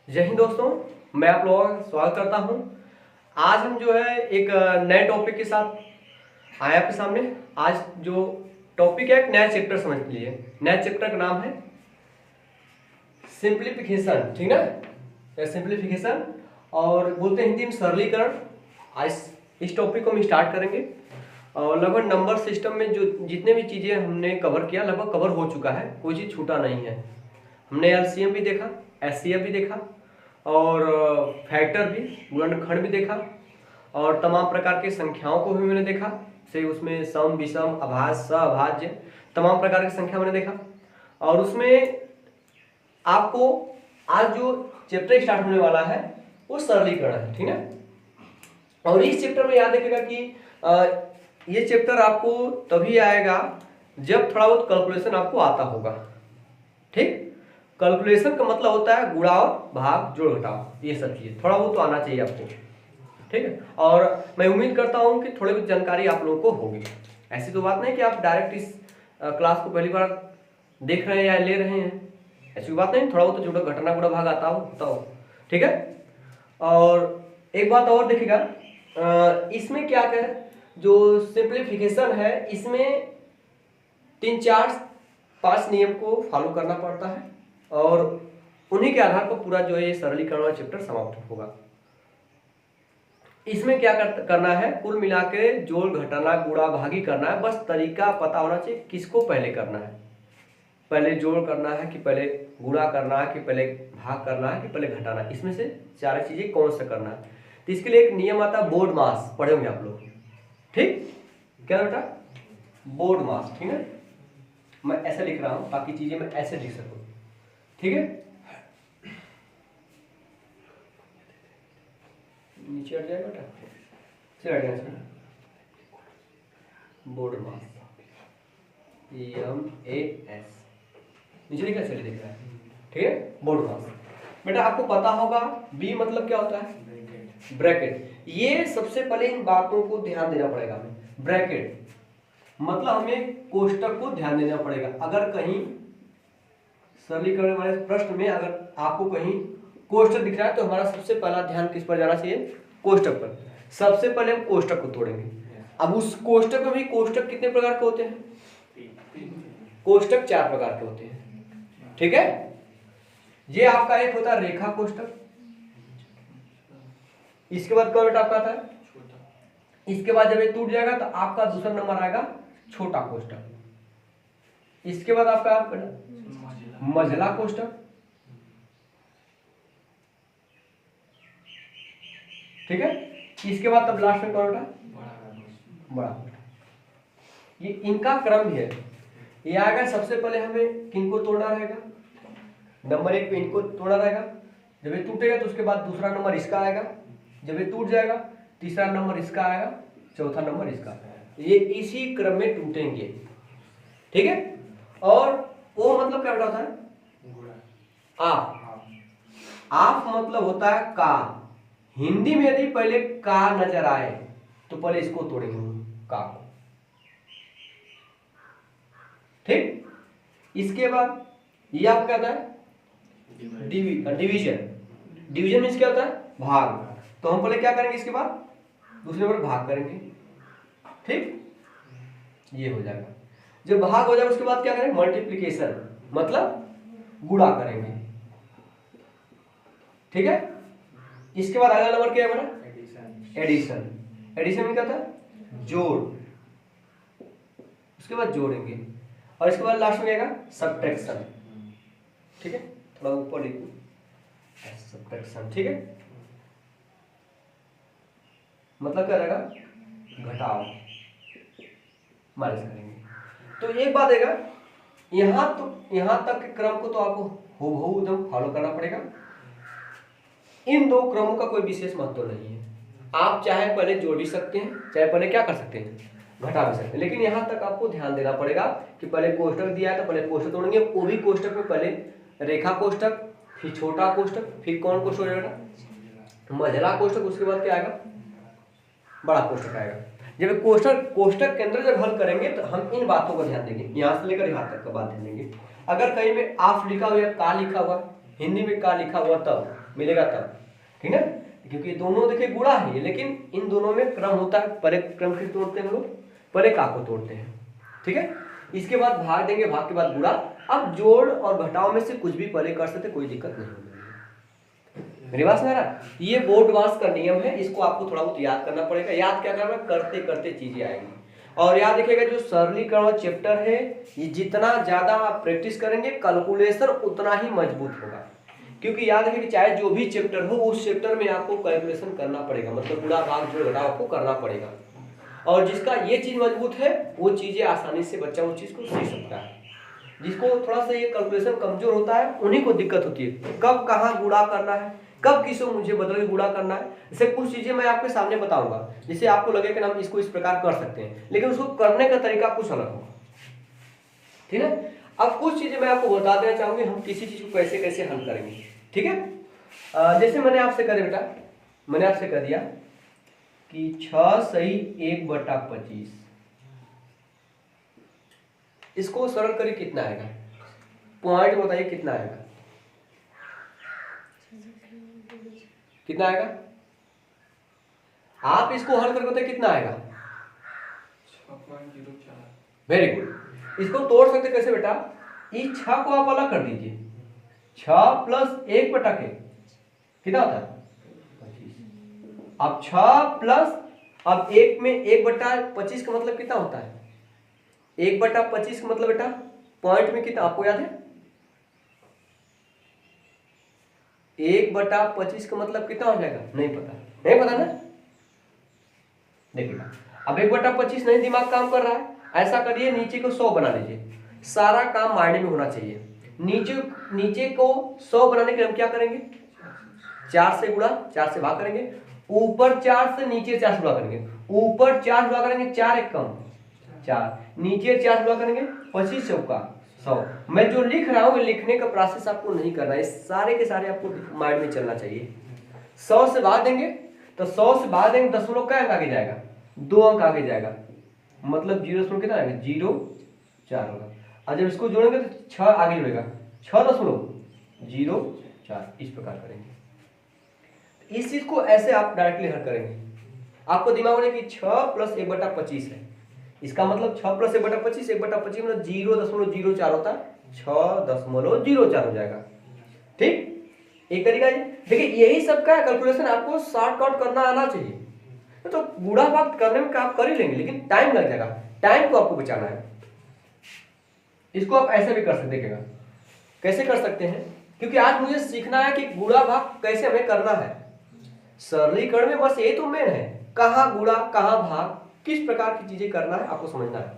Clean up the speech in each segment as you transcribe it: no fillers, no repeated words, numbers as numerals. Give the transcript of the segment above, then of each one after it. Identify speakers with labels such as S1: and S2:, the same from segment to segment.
S1: जय हिंद दोस्तों, मैं आप लोगों का स्वागत करता हूं। आज हम जो है एक नए टॉपिक के साथ आए आपके सामने। आज जो टॉपिक है एक नया चैप्टर समझ लीजिए। नया चैप्टर का नाम है सिंप्लीफिकेशन, ठीक ना। सिंप्लीफिकेशन और बोलते हैं हिंदी में सरलीकरण। आज इस टॉपिक को हम स्टार्ट करेंगे और लगभग नंबर सिस्टम में जो जितने भी चीज़ें हमने कवर किया लगभग कवर हो चुका है, कोई चीज़ छूटा नहीं है। हमने एलसीएम भी देखा, एचसीएफ भी देखा और फैक्टर भी, गुणनखंड भी देखा और तमाम प्रकार के संख्याओं को भी मैंने देखा। से उसमें सम, विषम, अभाज्य, सहअभाज्य तमाम प्रकार की संख्या मैंने देखा। और उसमें आपको आज जो चैप्टर स्टार्ट होने वाला है वो सरलीकरण है, ठीक है। और इस चैप्टर में याद रखिएगा कि ये चैप्टर आपको तभी आएगा जब थोड़ा बहुत कैलकुलेशन आपको आता होगा, ठीक। कैलकुलेशन का मतलब होता है गुणा और भाग, जोड़ घटाव, ये सब चीज़ थोड़ा बहुत तो आना चाहिए आपको, ठीक है। और मैं उम्मीद करता हूँ कि थोड़ी बहुत जानकारी आप लोगों को होगी। ऐसी तो बात नहीं कि आप डायरेक्ट इस क्लास को पहली बार देख रहे हैं या ले रहे हैं, ऐसी बात नहीं। थोड़ा बहुत तो जोड़ घटाना गुणा भाग आता हो तो, ठीक है। और एक बात और देखिएगा, इसमें क्या कर जो सिंप्लीफिकेशन है इसमें 3, 4, 5 नियम को फॉलो करना पड़ता है और उन्हीं के आधार पर पूरा जो है ये सरलीकरण वाला चैप्टर समाप्त होगा। इसमें क्या करना है, कुल मिला के जोड़ घटाना गुणा भागी करना है। बस तरीका पता होना चाहिए किसको पहले करना है, पहले जोड़ करना है कि पहले गुणा करना है कि पहले भाग करना है कि पहले घटाना है। इसमें से चार चीजें कौन सा करना है। तो इसके लिए एक नियम आता है बोर्ड मास, पढ़े होंगे आप लोग, ठीक। क्या बेटा, बोर्ड मास, ठीक है। मैं ऐसे लिख रहा हूं ताकि चीजें मैं ऐसे लिख सकूं, ठीक है। नीचे हट जाएगा बेटा, फिर हट जाएगा। बोर्ड मास MAS नीचे लिखा, चलिए दिख रहा है, ठीक है। बोर्ड मास बेटा आपको पता होगा बी मतलब क्या होता है, ब्रैकेट। ये सबसे पहले इन बातों को ध्यान देना पड़ेगा हमें। ब्रैकेट मतलब हमें कोष्टक को ध्यान देना पड़ेगा। अगर कहीं सरलीकरण वाले प्रश्न में अगर आपको कहीं कोष्टक दिख रहा है तो हमारा सबसे पहला ध्यान किस पर जाना चाहिए, कोष्टक पर। सबसे पहले हम कोष्टक को तोड़ेंगे। अब उस कोष्टक में भी कोष्टक कितने प्रकार के होते हैं, कोष्टक 4 प्रकार के होते हैं, ठीक है। ये आपका एक होता है रेखा कोष्टक, इसके बाद क्या बेटा आपका आता है, इसके बाद जब ये टूट जाएगा तो आपका दूसरा नंबर आएगा छोटा कोष्टक। इसके बाद आपका मझला कोष्टक, ठीक है। इसके बाद तब लास्ट में कौन होता है, बड़ा। ये इनका क्रम भी है। ये आएगा सबसे पहले हमें किनको तोड़ना रहेगा, नंबर 1 पे इनको तोड़ना रहेगा। जब ये टूटेगा तो उसके बाद दूसरा नंबर इसका आएगा। जब ये टूट जाएगा तीसरा नंबर इसका आएगा, चौथा नंबर इसका। ये इसी क्रम में टूटेंगे, ठीक है। और ओ मतलब क्या होता है, आप मतलब होता है का। हिंदी में यदि पहले का नजर आए तो पहले इसको तोड़ेंगे, का को, ठीक। इसके बाद ये आपका क्या होता है, डिवीजन। डिवीजन मीन्स क्या होता है, भाग। तो हम पहले क्या करेंगे, इसके बाद दूसरे नंबर भाग करेंगे, ठीक। ये हो जाएगा। जब भाग हो जाए उसके बाद क्या करेंगे, मल्टीप्लिकेशन मतलब गुणा करेंगे, ठीक है। इसके बाद अगला नंबर क्या है हमारा, एडिशन। एडिशन में क्या था, जोड़। उसके बाद जोड़ेंगे और इसके बाद लास्ट में क्या आएगा, सब्ट्रैक्शन, ठीक है। थोड़ा ऊपर लिखो, सब्ट्रैक्शन, ठीक है। मतलब क्या रहेगा, घटाव, माइनस करेंगे। तो एक बात आएगा, यहां तक के क्रम को तो आपको हूबहू एकदम फॉलो करना पड़ेगा। इन दो क्रमों का कोई विशेष महत्व नहीं है। आप चाहे पहले जोड़ भी सकते हैं, चाहे पहले क्या कर सकते हैं, घटा भी सकते हैं। लेकिन यहां तक आपको ध्यान देना पड़ेगा कि पहले कोष्टक दिया है तो पहले कोष्टक तोड़ेंगे। वो भी कोष्टक में पहले रेखा कोष्टक, फिर छोटा कोष्टक, फिर कौन कोष्टक हो जाएगा, मझला कोष्टक। उसके बाद क्या आएगा, बड़ा कोष्टक आएगा। जब कोष्टक के अंदर जब हल करेंगे तो हम इन बातों का ध्यान देंगे, यहां से लेकर यहां तक का बात ध्यान देंगे। अगर कहीं में आप लिखा हुआ या का लिखा हुआ, हिंदी में का लिखा हुआ तब मिलेगा तब, ठीक है। क्योंकि दोनों देखिए गुणा है, लेकिन इन दोनों में क्रम होता है, परे क्रम के तोड़ते हैं हम लोग, परे का को तोड़ते हैं, ठीक है। इसके बाद भाग देंगे, भाग के बाद गुणा। अब जोड़ और घटाव में से कुछ भी परे कर सकते, कोई दिक्कत नहीं होगी। मेरी बात सुन रहा? ये बोर्ड वास का नियम है, इसको आपको थोड़ा बहुत याद करना पड़ेगा। याद क्या करना, करते करते चीजें आएंगी। और याद रखिएगा जो सरलीकरण चैप्टर है, ये जितना ज्यादा आप प्रैक्टिस करेंगे कैलकुलेशन उतना ही मजबूत होगा। क्योंकि याद रखिए कि चाहे जो भी चैप्टर हो, उस चैप्टर में आपको कैलकुलेशन करना पड़ेगा, मतलब गुणा भाग जोड़ घटाव आपको करना पड़ेगा। और जिसका ये चीज मजबूत है, वो चीजें आसानी से बच्चा उस चीज को सीख सकता है। जिसको थोड़ा सा ये कैलकुलेशन कमजोर होता है, उन्हीं को दिक्कत होती है, कब कहाँ गुणा करना है, कब किसको मुझे बदल के गुणा करना है। जैसे कुछ चीजें मैं आपके सामने बताऊंगा, जिससे आपको लगे कि हम इसको इस प्रकार कर सकते हैं, लेकिन उसको करने का तरीका कुछ अलग होगा, ठीक है। अब कुछ चीजें मैं आपको बता देना चाहूंगी, हम किसी चीज को कैसे कैसे हल करेंगे, ठीक है। जैसे मैंने आपसे कह दिया बेटा, मैंने आपसे कह दिया कि 6 सही 1/25, इसको सरल करिए, कितना आएगा? पॉइंट बताइए कितना आएगा, कितना आएगा? आप इसको हल करके बताइए कितना आएगा?
S2: 6.04।
S1: Very good. इसको तोड़ सकते कैसे बेटा? इस 6 को आप अलग कर दीजिए, 6 + 1/के कितना होता है? 25। अब 6 प्लस, अब 1 में 1/25 का मतलब कितना होता है? 1/25 का मतलब बेटा पॉइंट में कितना आपको याद है? 1/25 का मतलब कितना हो जाएगा? नहीं पता, नहीं पता ना? देखिएगा, अब 1/25 नहीं दिमाग काम कर रहा है, ऐसा करिए नीचे को 100 बना लीजिए, सारा काम मायने में होना चाहिए। नीचे को 100 बनाने के लिए हम क्या करेंगे? 4 से गुणा, 4 से भाग करेंगे, ऊपर 4 से नीचे 4 से गुणा करेंगे, ऊपर 4 गुणा करेंगे, 4 एक कम 4, नीचे 4 गुणा करेंगे, 25 चौका 100। मैं जो लिख रहा हूँ, लिखने का प्रोसेस आपको नहीं करना है, सारे के सारे आपको माइंड में चलना चाहिए। 100 से भाग देंगे तो 100 से भाग देंगे, दशमलव क्या अंक आगे जाएगा? 2 अंक आगे जाएगा, मतलब 0 कितना आएगा? 0.4 होगा। और जब इसको जोड़ेंगे तो 6 आगे जुड़ेगा, 6.04, इस प्रकार करेंगे। इस चीज को ऐसे आप डायरेक्टली हल करेंगे, आपको दिमाग में कि 6 + 1/25 है, इसका मतलब 6 + 1/25, 1/25 मतलब 0.04 होता है, 6.04 हो जाएगा, ठीक। एक तरीका है। देखिए यही सब का कैलकुलेशन आपको शॉर्टकट करना आना चाहिए, तो गुणा भाग करने में आप कर ही लेंगे, लेकिन टाइम लग जाएगा, टाइम को आपको बचाना है। इसको आप ऐसे भी कर सकते, देखिएगा कैसे कर सकते हैं, क्योंकि आज मुझे सीखना है कि गुणा भाग कैसे हमें करना है। सरलीकरण में बस यही तो मेन है, कहाँ गुणा कहाँ भाग, किस प्रकार की चीजें करना है आपको समझना है।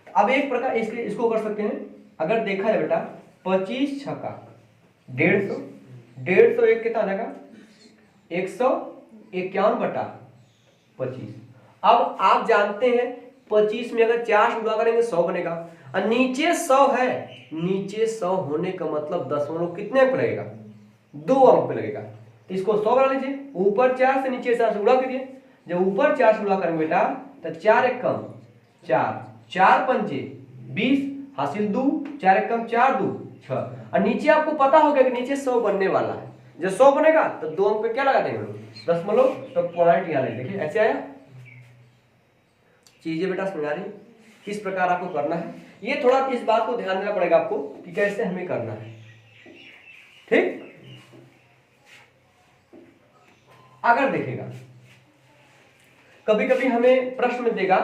S1: अब एक प्रकार इसको कर सकते हैं, अगर देखा है बेटा 25 छक्का 150, 150 एक कितना आ जाएगा? 151/25। अब आप जानते हैं 25 में अगर 4 से गुणा करेंगे 100 बनेगा, और नीचे 100 है, नीचे 100 होने का मतलब दशमलव कितने अंक लगेगा? 2 अंक पे लगेगा। इसको 100 बना लीजिए, ऊपर 4 से नीचे 4 से गुणा कीजिए। जब ऊपर 4 से गुणा करेंगे बेटा तो 4 एक कम 4, 4 पंजे 20, हासिल 2, 4 एक कम 4, 2 6। और नीचे आपको पता होगा कि नीचे 100 बनने वाला है, जब 100 बनेगा तो 2 अंक पे क्या लगा देंगे? दशमलव, तो पॉइंट यहाँ ले, देखिए ऐसे आया। चीजें बेटा समझा रही किस प्रकार आपको करना है, ये थोड़ा इस बात को ध्यान देना पड़ेगा आपको कि कैसे हमें करना है, ठीक। अगर देखेगा कभी कभी हमें प्रश्न में देगा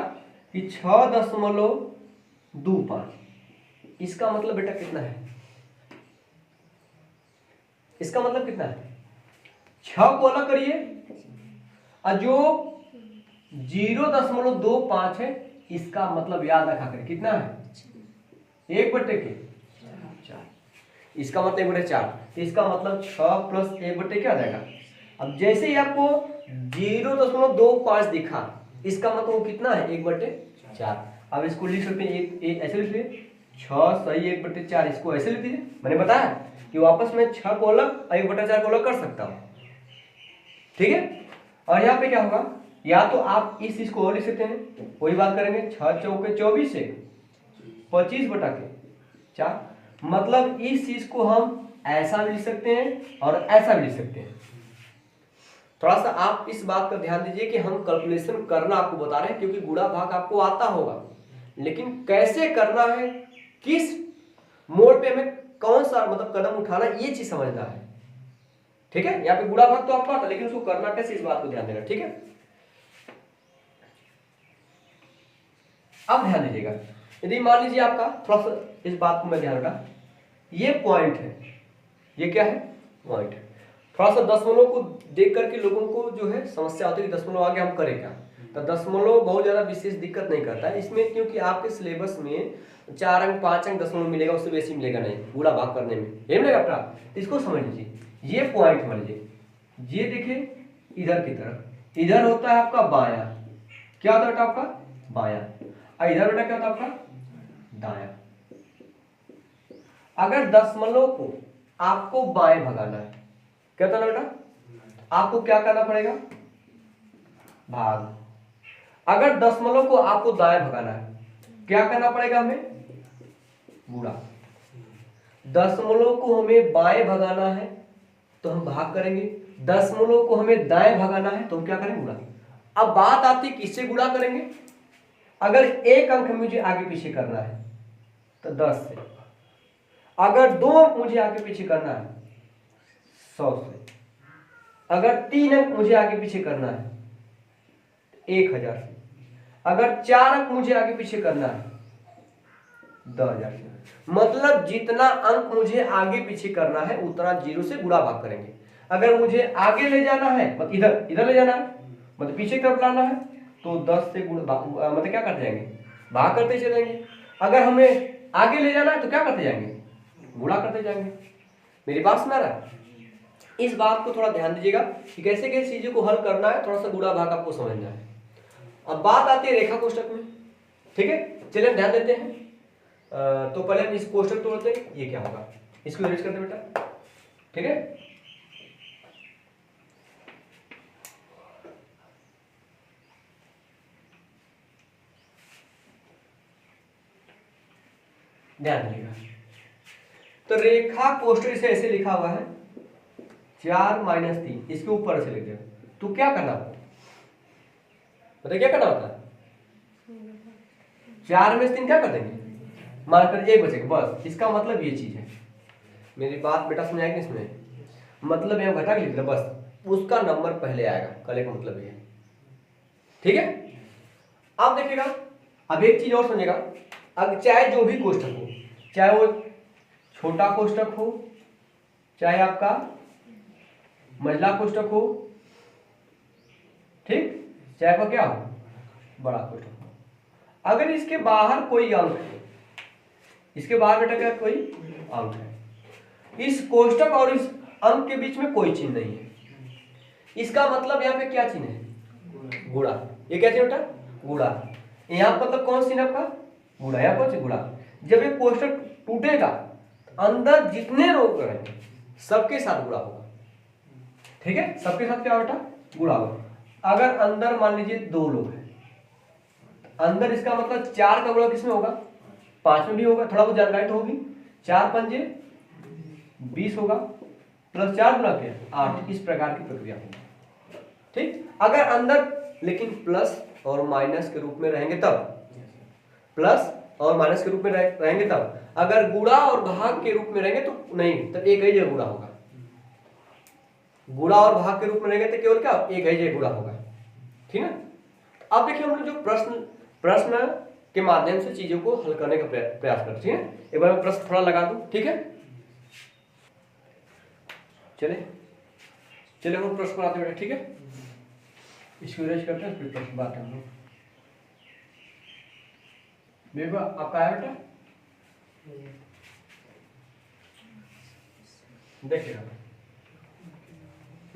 S1: कि 6.25, इसका मतलब बेटा कितना है? इसका मतलब कितना है? 6 को अलग करिए, और जो 0.25 है, इसका मतलब याद रखा करिए कितना है? 1/4, इसका मतलब 1/4, इसका मतलब 6 + 1/4 क्या आ जाएगा? अब जैसे ही आपको 0.25 दिखा, इसका मतलब कितना है? 1/4। अब इसको लिख सकते हैं ऐसे लिख लीजिए, 6 सही 1/4, इसको ऐसे लिख दीजिए। मैंने बताया कि वापस में 6 को अलग और 1/4 को अलग कर सकता हूं, ठीक है। और यहाँ पे क्या होगा, या तो आप इस चीज को और लिख सकते हैं, वही बात करेंगे, 6 चौके 24 से 25/4, मतलब इस चीज को हम ऐसा भी लिख सकते हैं और ऐसा भी लिख सकते हैं। थोड़ा सा आप इस बात का ध्यान दीजिए कि हम कैलकुलेशन करना आपको बता रहे हैं, क्योंकि गुणा भाग आपको आता होगा, लेकिन कैसे करना है, किस मोड पे हमें कौन सा मतलब कदम उठाना, ये चीज समझना है। ठीक है, यहाँ पे गुणा भाग तो आपको आता, लेकिन उसको करना कैसे, इस बात को ध्यान देना। ठीक है, अब ध्यान दीजिएगा, यदि मान लीजिए आपका थोड़ा सा इस बात को मैं ध्यान रखा, ये पॉइंट है, ये क्या है, पॉइंट है। थोड़ा सा दशमलव को देख करके लोगों को जो है समस्या होती है कि दशमलव आगे हम करें क्या। तो दशमलव बहुत ज्यादा विशेष दिक्कत नहीं करता है इसमें, क्योंकि आपके सिलेबस में 4 अंक 5 अंक दशमलव मिलेगा, उससे बेसी मिलेगा नहीं गुणा भाग करने में, ये मिलेगा आपका। इसको समझ लीजिए, ये पॉइंट मान लीजिए, ये देखिए इधर की तरफ, इधर होता है आपका बाया, क्या होता है बेटा आपका बाया, और इधर बेटा क्या होता है आपका दाया। अगर दशमलव को आपको बाएं भगाना है, क्या होता है बेटा, आपको क्या करना पड़ेगा, भाग। अगर दशमलव को आपको दाएं भगाना है, क्या करना पड़ेगा हमें, गुणा। दशमलव को हमें बाएं भगाना है तो हम भाग करेंगे, दशमलव को हमें दाएं भगाना है तो हम क्या करेंगे, गुणा। अब बात आती है किससे गुणा करेंगे, अगर एक अंक मुझे आगे पीछे करना है तो 10 से, अगर 2 अंक मुझे आगे पीछे करना है 100 से, अगर 3 अंक मुझे आगे पीछे करना है 1000 से, अगर 4 अंक मुझे आगे पीछे करना है 10,000 से। मतलब जितना अंक मुझे आगे पीछे करना है उतना 0 से गुणा भाग करेंगे। अगर मुझे आगे ले जाना है मतलब इधर इधर ले जाना है, मतलब पीछे की तरफ लाना है, तो 10 से गुणा मतलब क्या करते जाएंगे, भाग करते चलेंगे। अगर हमें आगे ले जाना है तो क्या करते जाएंगे, गुणा करते जाएंगे। मेरी बात सुना रहा है, इस बात को थोड़ा ध्यान दीजिएगा कि कैसे कैसे चीजों को हल करना है, थोड़ा सा गुणा भाग आपको समझना है। अब बात आती है रेखा कोष्ठक में। ठीक है, चलिए हम ध्यान देते हैं। तो पहले हम इस कोष्ठक तोड़ते हैं, ये क्या होगा, इसको इरेज करते हैं बेटा। ठीक है, ध्यान दीजिएगा। तो रेखा कोष्ठक इसे ऐसे लिखा हुआ है 4 - 3, इसके ऊपर से लिख दे। तो क्या करना होता है, बताइए क्या करना होता है, 4 में से 3 क्या कर देंगे, मानकर 1 बचेगा बस। इसका मतलब ये चीज है, मेरी बात बेटा समझ आएगी इसमें, मतलब यहाँ घटा के लिख दो बस, उसका नंबर पहले आएगा, कल का मतलब ये है। ठीक है, अब देखिएगा, अब एक चीज और समझिएगा, अब चाहे जो भी कोष्ठक हो, चाहे वो छोटा कोष्ठक हो, चाहे आपका मंझला कोष्ठक हो, ठीक, चाहे आपका क्या हो बड़ा कोष्ठक हो, अगर इसके बाहर कोई अंक है, इसके बाहर बेटा क्या कोई अंक है, इस कोष्ठक और इस अंक के बीच में कोई चिन्ह नहीं है, इसका मतलब यहाँ पे क्या चिन्ह है, गुणा। ये क्या चिन्ह बेटा, गुणा। यहाँ मतलब कौन सी आपका गुणा, यहाँ कौन सी गुणा। जब ये कोष्ठक टूटेगा अंदर जितने लोग रहेंगे सबके साथ गुणा होगा। ठीक है, सबके साथ क्या बेटा गुणा होगा। अगर अंदर मान लीजिए 2 लोग हैं, अंदर इसका मतलब 4 का गुणा किसमें होगा, 5 में भी होगा, थोड़ा बहुत जानकारी तो होगी। 4 पंजे 20 होगा, प्लस 4 गुणा के 8, इस प्रकार की प्रक्रिया होगी। ठीक, अगर अंदर लेकिन प्लस और माइनस के रूप में रहेंगे तब, प्लस और माइनस के रूप में रहेंगे तब, अगर गुणा और भाग के रूप में रहेंगे तो नहीं, तब एक ही जगह गुणा होगा। गुणा और भाग के रूप में रहेंगे तो केवल क्या एक ही जगह गुणा होगा। ठीक है, अब देखिए हम लोग जो प्रश्न के माध्यम से चीजों को हल करने का प्रयास करते हैं। एक बार मैं प्रश्न थोड़ा लगा दूं, ठीक है, चले हम प्रश्न बनाते हैं। ठीक है, इसको इरेज करते हैं, फिर प्रश्न बात हम लोग। देखो आपका आया बेटा, देखिएगा,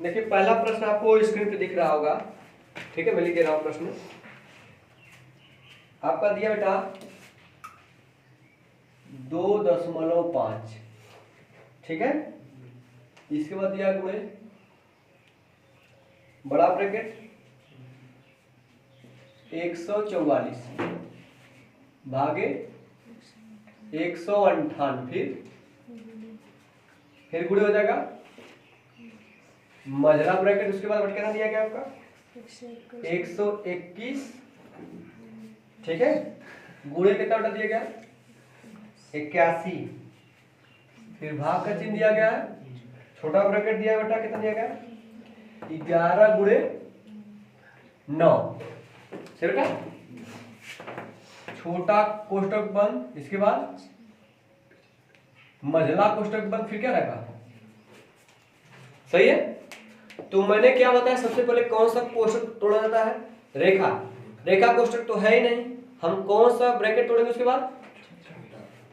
S1: देखिए पहला प्रश्न आपको स्क्रीन पे दिख रहा होगा। ठीक है, मैं लिख दे रहा हूं प्रश्न आपका दिया बेटा 2.5। ठीक है, इसके बाद दिया गुणे बड़ा ब्रैकेट 144 भागे 158, फिर फिर गुणे हो जाएगा मझला ब्रैकेट, उसके बाद कितना दिया गया आपका 121, ठीक है। गुणे कितना बेटा दिया गया 81, फिर भाग का चिन्ह दिया गया है, छोटा ब्रैकेट दिया बेटा कितना दिया गया 11 गुणे 9 से बेटा छोटा कोष्टक बंद, इसके बाद मझला कोष्टक बंद, फिर क्या रहेगा, सही है। तो मैंने क्या बताया, सबसे पहले कौन सा कोष्टक तोड़ा जाता है, रेखा, रेखा कोष्टक तो है ही नहीं, हम कौन सा ब्रैकेट तोड़ेंगे उसके बाद,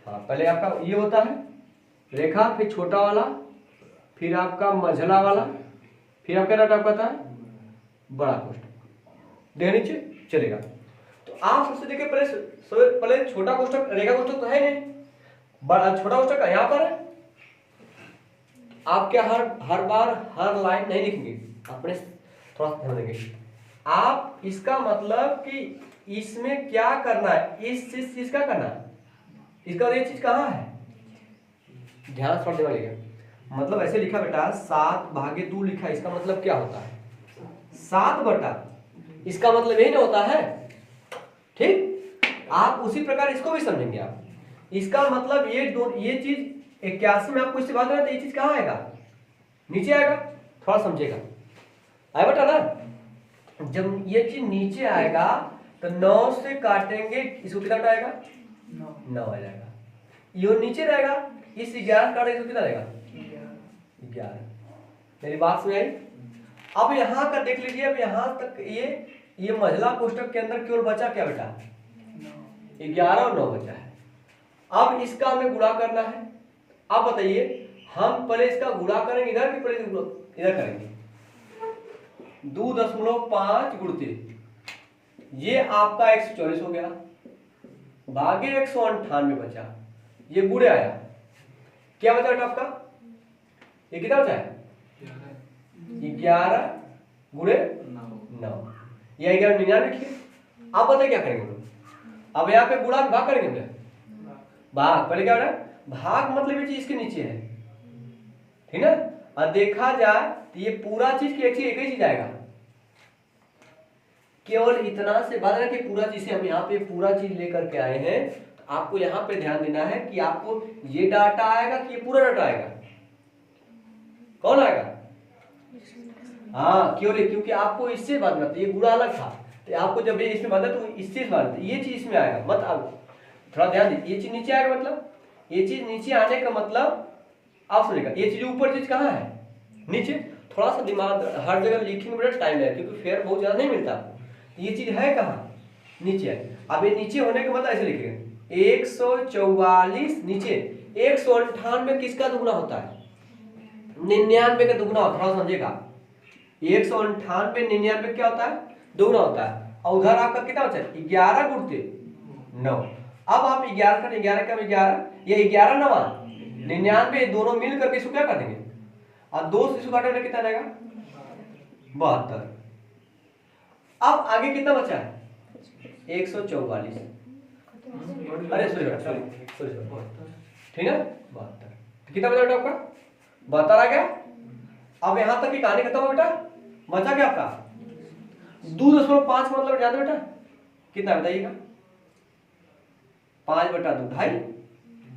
S1: हाँ पहले आपका ये होता है रेखा, फिर छोटा वाला, फिर आपका मझला वाला, फिर आपका डाटा आपका था बड़ा कोष्टक, देख नीचे चलेगा। तो आप सबसे देखिए पहले छोटा कोष्टक, रेखा कोष्टक तो है नहीं, बड़ा छोटा कोष्टक यहाँ पर है। आप क्या हर बार हर लाइन नहीं लिखेंगे, अपने थोड़ा ध्यान देंगे आप, इसका मतलब कि इसमें क्या करना है, इस चीज का करना है, इसका ये चीज कहाँ है, ध्यान थोड़ा देना लिखा, मतलब ऐसे लिखा बेटा 7/2 लिखा, इसका मतलब क्या होता है 7 बटा, इसका मतलब यही ना होता है, ठीक। आप उसी प्रकार इसको भी समझेंगे आप, इसका मतलब ये चीज 81 में आपको इससे बात करना, तो ये चीज कहाँ आएगा, नीचे आएगा, थोड़ा समझेगा, आया बेटा ना। जब ये चीज नीचे आएगा तो 9 से काटेंगे, इसको कितना आएगा 9 आ जाएगा, ये नीचे रहेगा, इस 11 काटेंगे तो कितना रहेगा 11। मेरी बात समझ आई। अब यहाँ का देख लीजिए, अब यहाँ तक ये मझला कोष्टक के अंदर केवल बचा क्या बेटा 11 और 9 बचा है। अब इसका हमें गुणा करना है। अब बताइए हम पहले इसका गुणा करेंगे इधर कि पहले इधर करेंगे, 2.5 गुणते ये आपका 144 हो गया, भागे 198 बचा, ये गुणे आया, क्या बचा बेटा आपका, ये कितना बचा है 11 गुणे 9, ये 11 लिखिए। आप बताइए क्या करेंगे, अब यहाँ पे गुणा भाग करेंगे, भाग पहले क्या हो रहा है, भाग मतलब ये चीज इसके नीचे है, ठीक ना। और देखा जाए तो ये पूरा चीज की एक ही चीज आएगा, केवल इतना से बात है कि पूरा चीज से हम यहाँ पे पूरा चीज लेकर के आए हैं, तो आपको यहाँ पे ध्यान देना है कि आपको ये डाटा आएगा कि ये पूरा डाटा आएगा, कौन आएगा, हाँ केवल, क्योंकि आपको इससे बात करते, ये गुणा अलग था, तो आपको जब ये इसमें बांधा तो इससे बात, ये चीज इसमें आएगा, मत आओ थोड़ा ध्यान दीजिए, ये चीज नीचे आएगा, मतलब ये चीज नीचे आने का मतलब आप समझेगा, ये चीज ऊपर चीज कहाँ है नीचे, थोड़ा सा दिमाग हर जगह लिखने में बड़ा टाइम लगेगा, क्योंकि फेयर बहुत ज्यादा नहीं मिलता, ये चीज है कहाँ नीचे है। अब ये नीचे होने के मतलब ऐसे लिखेंगे 144 नीचे, 198 किसका दुगना होता है 99 का दुगना होता है, थोड़ा समझेगा, 198 99 क्या होता है दुगना होता है, और उधर आपका कितना बचा 11 गुणते 9। अब आप 11 का 11, ये 11 9 99 दोनों मिल करके इसको क्या कर देंगे, और 2 से इसको काटेंगे कितना रहेगा 72। अब आगे कितना बचा है 144, अरे सॉरी ठीक है 72, कितना बचा बेटा आपका 72 आ गया। अब यहां तक की कहानी खत्म हो बेटा, बचा क्या आपका 2.5 मतलब जान दो बेटा कितना बताइएगा 5/2 ढाई,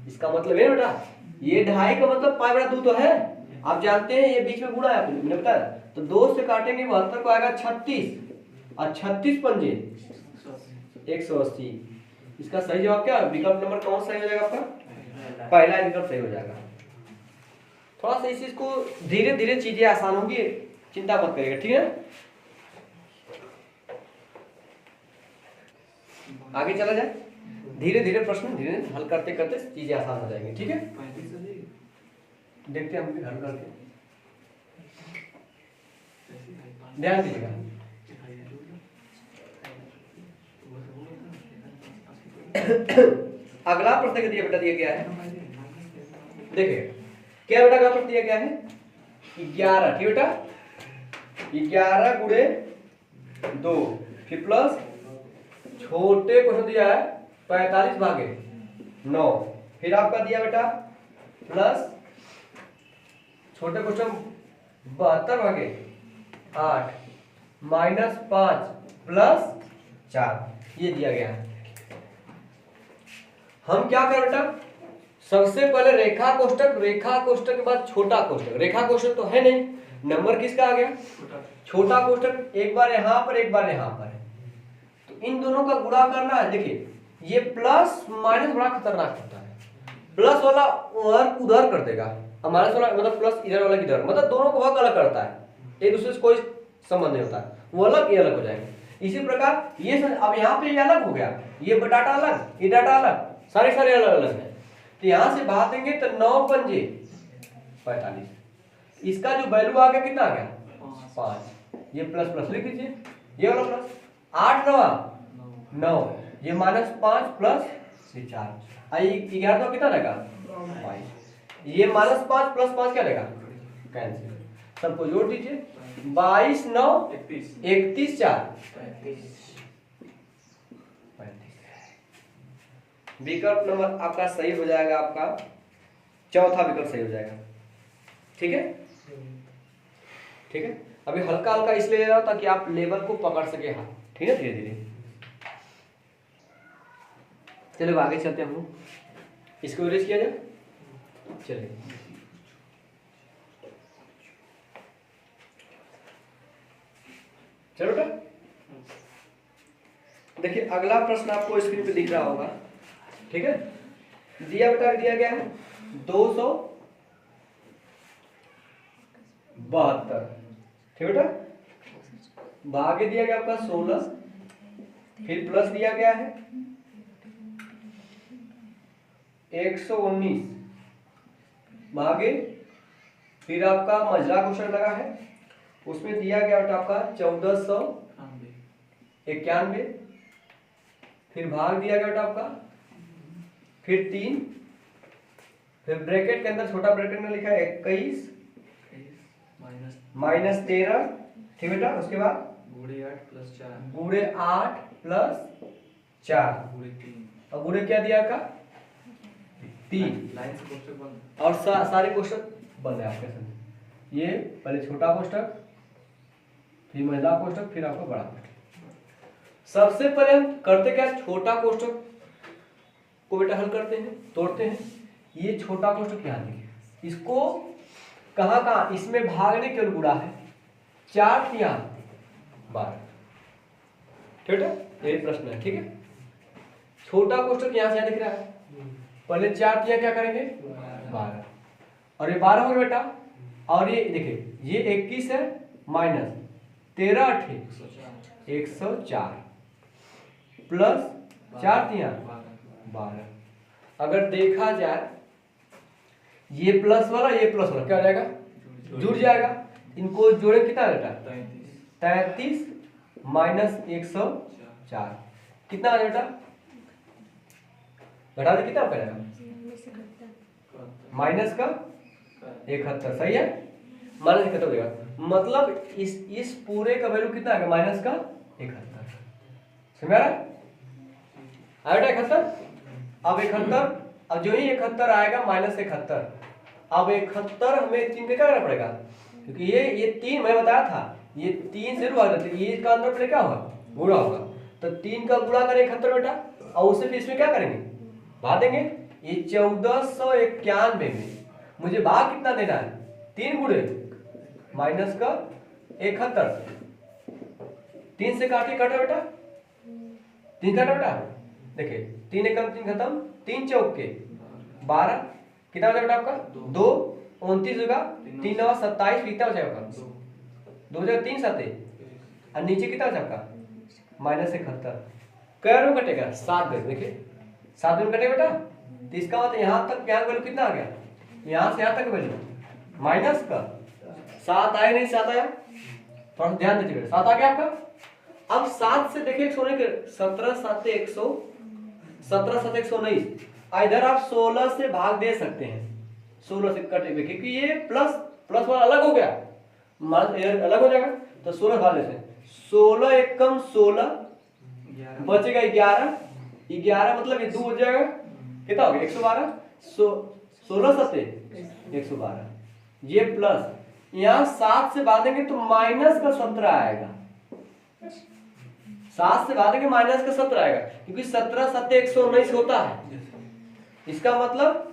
S1: इसका मतलब है बेटा ये 2.5 का मतलब 5/2 तो है, आप जानते हैं ये बीच में गुणा है आपने बताया, तो 2 से काटेंगे 72 को आएगा 36, और 36 पंजे 180। इसका सही जवाब क्या, विकल्प नंबर कौन सही हो जाएगा आपका, पहला विकल्प सही हो जाएगा। थोड़ा सा इस चीज को धीरे धीरे चीजें आसान होंगी, चिंता मत करिएगा, ठीक है। आगे चला जाए, धीरे धीरे प्रश्न धीरे धीरे हल करते करते चीजें आसान हो जाएंगी, ठीक है। देखते हैं हम भी हल करके, ध्यान दीजिएगा। अगला प्रश्न दिया बेटा दिया गया है, देखिए क्या बेटा अगला प्रश्न दिया गया है 11, ठीक बेटा 11 गुणे 2, फिर प्लस छोटे क्वेश्चन दिया है 45/9, फिर आपका दिया बेटा प्लस छोटे क्वेश्चन 72 भागे 8 माइनस 5 प्लस 4 ये दिया गया है। हम क्या करें बेटा, सबसे पहले रेखा कोष्ठक के बाद छोटा कोष्ठक। रेखा कोष्ठक तो है नहीं, नंबर किसका आ गया, छोटा कोष्ठक। एक बार यहाँ पर एक बार यहाँ पर है, तो इन दोनों का गुणा करना है। देखिए ये प्लस माइनस बड़ा खतरनाक होता है, प्लस वाला उधर कर देगा, माइनस वाला मतलब प्लस इधर वाला किधर, मतलब दोनों को भाग अलग करता है, एक दूसरे से कोई संबंध नहीं होता है, वो अलग ये अलग हो जाएंगे। इसी प्रकार ये अब यहाँ पे ये अलग हो गया, ये डाटा अलग, ये डाटा अलग, सारे अलग अलग है। तो यहाँ से बाहर देंगे तो 9 पंजे 45, इसका जो वैल्यू आ गया कितना आ गया 5, ये प्लस प्लस लिख दीजिए, ये वाला प्लस 8 9 ये माइनस 5 प्लस 4 आई 11 तो कितना रहेगा 22, ये माइनस 5 प्लस 5 क्या रहेगा कैंसिल, सबको जोड़ दीजिए 22 9 31 4 विकल्प नंबर आपका सही हो जाएगा, आपका चौथा विकल्प सही हो जाएगा। ठीक है, ठीक है। अभी हल्का हल्का इसलिए ले रहा हूं ताकि आप लेवल को पकड़ सके, हाँ ठीक है, धीरे धीरे। चलो आगे चलते हैं, हम लोग इसको इरेज किया जाए। चलिए चलो बेटा, देखिए अगला प्रश्न आपको स्क्रीन पे दिख रहा होगा। ठीक है, दिया बेटा, दिया गया है 272। ठीक बेटा, भागे दिया गया आपका 16, फिर प्लस दिया गया है 119, भागे फिर आपका मजरा क्वेश्चन लगा है, उसमें दिया गया बेटा आपका 1491, फिर भाग दिया गया बेटा आपका, फिर 3, फिर ब्रैकेट के अंदर छोटा ब्रैकेट में लिखा है 21 माइनस 13। ठीक बेटा, उसके बाद गुणे 8 प्लस 4 और गुणे क्या दिया का 3, और सारे कोष्टक बंद है आपके सामने। ये पहले छोटा कोष्टक, फिर महिला कोष्टक, फिर आपका बड़ा कोष्टक। सबसे पहले हम करते क्या, छोटा कोष्टक को बेटा हल करते हैं, तोड़ते हैं। ये छोटा कोष्टक यहाँ देखिए, इसको कहाँ कहाँ, इसमें भागने केवल गुणा है 4 3 12। ठीक है, यही प्रश्न है। ठीक है, छोटा कोष्टक यहाँ से दिख रहा है, पहले 4 3 क्या करेंगे 12, और ये 12 हो गया बेटा, और ये देखिए ये 21 है माइनस 13 8 104 प्लस 4 3 12। अगर देखा जाए ये प्लस वाला क्या हो जाएगा, जुड़ जाएगा। इनको जोड़े कितना बेटा 33 माइनस 104 कितना आ बेटा, घटा दे कितना करेगा माइनस का 71, सही है, माइनस 71 हो जाएगा। मतलब इस पूरे का वैल्यू कितना आएगा माइनस का 71, समझ रहा है, आया 71। अब 71, अब जो ही 71 आएगा माइनस 71, अब 71 हमें 3 पे क्या करना पड़ेगा, क्योंकि ये 3 मैं बताया था, ये 3 से भाग देते, ये इसका अंदर पहले क्या होगा गुणा होगा, तो 3 का गुणा करें 71 बेटा, और उससे फिर इसमें क्या करेंगे भाग देंगे। ये 1491 में मुझे भाग कितना देना है, 3 गुणे माइनस का 71, 3 से काटे कटा बेटा, 3 काटा बेटा, देखिए 3 एकम 3 खत्म, 3 चौके 12, कितना हो जाएगा आपका 2 29 होगा, 3 9 27, कितना हो जाएगा 2 जगह 3 7, और नीचे कितना हो जाएगा माइनस 71, कै में कटेगा 7 में, देखिए 7 में कटेगा बेटा, तो इसका मतलब यहाँ तक यहाँ वैल्यू कितना आ गया, यहाँ से यहाँ तक वैल्यू माइनस का 7 आया नहीं, 7 आया, थोड़ा ध्यान दीजिए 7 आ गया आपका। अब 7 से देखिए 17 7 100, 17 7 119, इधर आप 16 से भाग दे सकते हैं, 16 से कटे हुए, क्योंकि ये प्लस वाला अलग हो गया, अलग हो जाएगा, तो 16 भाग देते हैं, 16 एकम 16 बचेगा 11 मतलब ये 2 हो जाएगा, कितना हो गया 112, 16 7 112, ये प्लस, यहाँ 7 से बांधेंगे तो माइनस का 17 आएगा। 7 से बांधेंगे माइनस का 17 आएगा, क्योंकि 17 7 119 होता है। इसका मतलब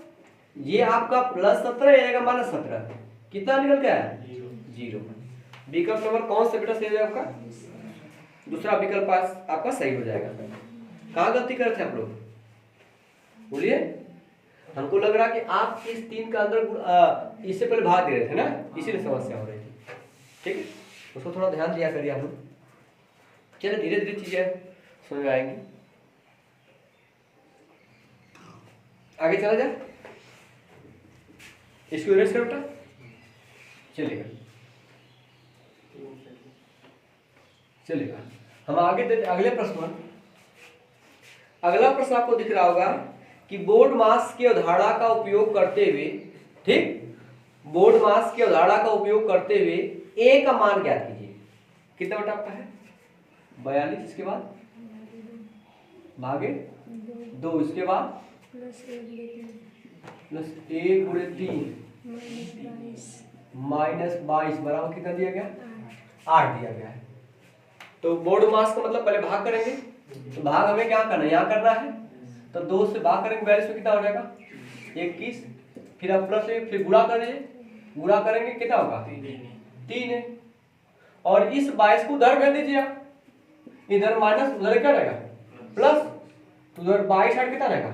S1: ये आपका प्लस 17 आएगा माइनस 17, कितना निकल गया है? 0। विकल्प नंबर कौन सा बेटा सही है आपका? दूसरा विकल्प आपका सही हो जाएगा। कहाँ गलती कर रहे थे आप लोग, बोलिए। हमको लग रहा कि आप इस 3 का अंदर इससे पहले भाग दे रहे थे ना, इसीलिए समस्या हो रही थी। ठीक है, उसको थोड़ा ध्यान दिया करिए आप लोग। चलिए धीरे धीरे चीजें समझ में आएंगी। आगे चला जाए, इसको इरेज कर बेटा, चलेगा चलेगा। हम आगे अगले प्रश्न, अगला प्रश्न आपको दिख रहा होगा कि बोर्ड मास की अवधारणा का उपयोग करते हुए, ठीक, बोर्ड मास की अवधारणा का उपयोग करते हुए ए का मान ज्ञात कीजिए। कितना बेटा आपका है? 42। इसके बाद भागे 2, इसके बाद प्लस 1 गुणे 3 माइनस 22 बराबर कितना दिया गया? 8 दिया गया है। तो बोर्ड मास का मतलब पहले भाग करेंगे, तो भाग हमें क्या करना है? यहाँ करना है, तो 2 से भाग करेंगे 42 में कितना हो जाएगा? 21। फिर आप प्लस 1, फिर गुणा कर लीजिए, गुणा करेंगे कितना होगा? 3 है। और इस 22 को उधर भेज दीजिए आप, इधर माइनस उधर क्या रहेगा? प्लस, तो उधर 22 हट कितना रहेगा?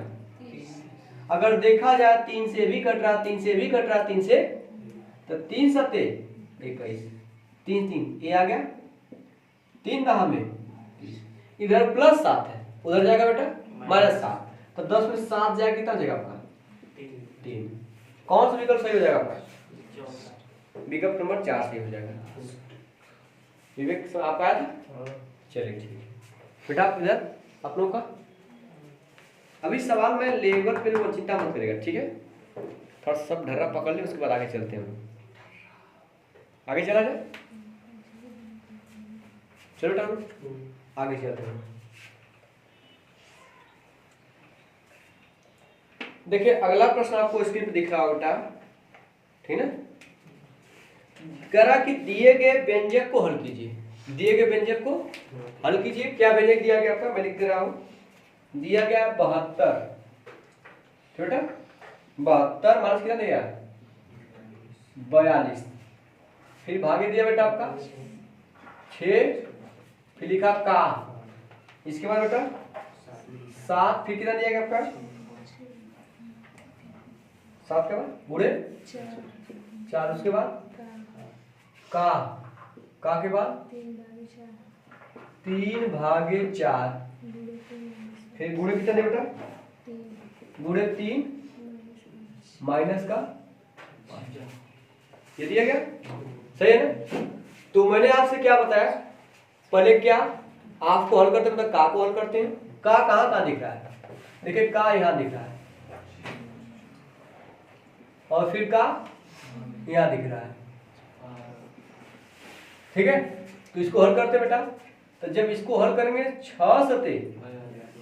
S1: अगर देखा जाए 3 से भी कट रहा, 3 से भी कट रहा, 3 से, तो 3 सत्ते 21, 3 3 ये आ गया, 3 कहाँ में? इधर प्लस 7 है, उधर जाएगा बेटा माइनस 7, तो 10 में 7 जाएगा, कितना जाएगा आपका? 3। कौन सा विकल्प सही हो जाएगा आपका? विकल्प नंबर 4 सही हो जाएगा। विवेक आप आया था? चलिए ठीक है बेटा। इधर आप लोगों का अभी सवाल मैं लेवल पे लोग चिंता मत करेगा, ठीक है? थोड़ा सब ढर्रा पकड़ ले, उसके बाद आगे चलते हैं। आगे चला जाए, चलो बेटा आगे चलते हैं। देखिए अगला प्रश्न आपको स्क्रीन पे दिख रहा होगा बेटा, ठीक है ना? करा कि दिए गए व्यंजक को हल कीजिए। दिए गए व्यंजक को हल कीजिए। क्या व्यंजक दिया गया आपका? मैं लिख दे रहा हूं, दिया गया 72, बेटा 72 माइनस कितना दिया? 42। फिर भागे दिया बेटा आपका 6, फिर लिखा का, इसके बाद बेटा 7, फिर कितना दिया गया आपका? 7 के बाद गुणे 4, उसके बाद का के बाद 3 भागे 4, फिर गुणे कितना दिया बेटा? गुणे 3 माइनस का 5, ये दिया गया, सही है ना? तो मैंने आपसे क्या बताया पहले, क्या आपको हल करते मतलब का को हल करते हैं। का कहाँ दिख रहा है? देखिए का यहाँ दिख रहा है, और फिर का यहाँ दिख रहा है, ठीक है? तो इसको हल करते बेटा, तो जब इसको हल करेंगे 6 सते,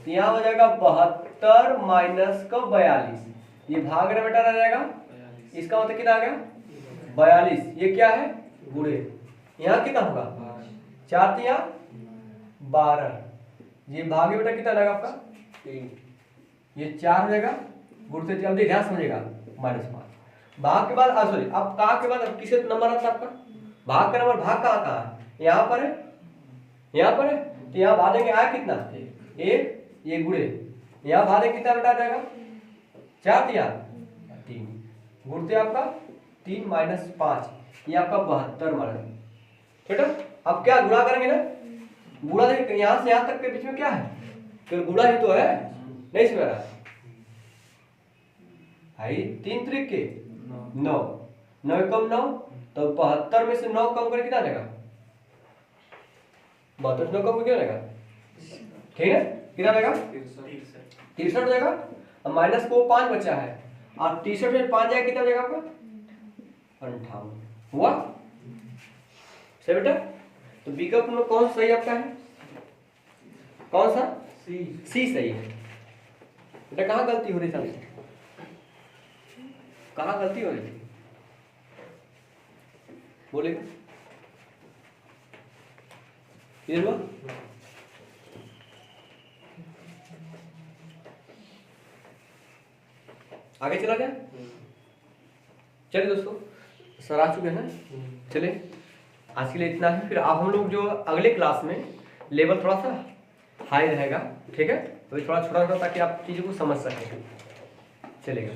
S1: तो यहाँ हो जाएगा 72 माइनस का 42, ये भाग रहा बेटा रह जाएगा, इसका मतलब कितना आ गया? 42। ये क्या है? गुणे, यहाँ कितना होगा? 4 तो यहाँ 12, ये भागे बेटा कितना रहेगा आपका? 3, ये 4 हो जाएगा, गुणते जल्दी ध्यान समझेगा, -5। भाग के बाद सॉरी, अब का के बाद अब किसे नंबर आता है आपका? भाग का नंबर, भाग कहाँ कहाँ है? यहाँ पर है, यहाँ पर है, तो यहाँ भागेंगे आया कितना? 1, ये गुणे, यहाँ भागे कितना बेटा जाएगा? 4 तो यहाँ 3, गुणते आपका 3 माइनस 5, ये आपका 72 माइनस, बेटा अब क्या गुणा करेंगे ना? गुणा देखिए यहाँ से यहाँ तक के बीच में क्या है? तो गुणा ही तो है, नहीं समझ रहा भाई? 3 त्रिक के 9, 9 कम 9, तो 72 में से 9 कम करके कितना आएगा? 72 से 9 कम करके कितना आएगा? ठीक है, कितना आएगा? 63 हो जाएगा। अब माइनस को 5 बचा है, और 63 में 5 जाएगा, कितना जाएगा आपका? 58 हुआ, सही बेटा? तो विकल्प में कौन सा सही आपका है? कौन सा? सी सही है बेटा। कहाँ गलती हो रही थी? कहाँ गलती हो रही थी? बोलेगा, क्लियर हुआ? आगे चला जाए? चलिए दोस्तों, सर आ चुके हैं। चलिए आज के लिए इतना है, फिर अब हम लोग जो अगले क्लास में लेवल थोड़ा सा हाई रहेगा, ठीक है? तो थोड़ा छोटा होगा ताकि आप चीज़ों को समझ सकें। चलिए।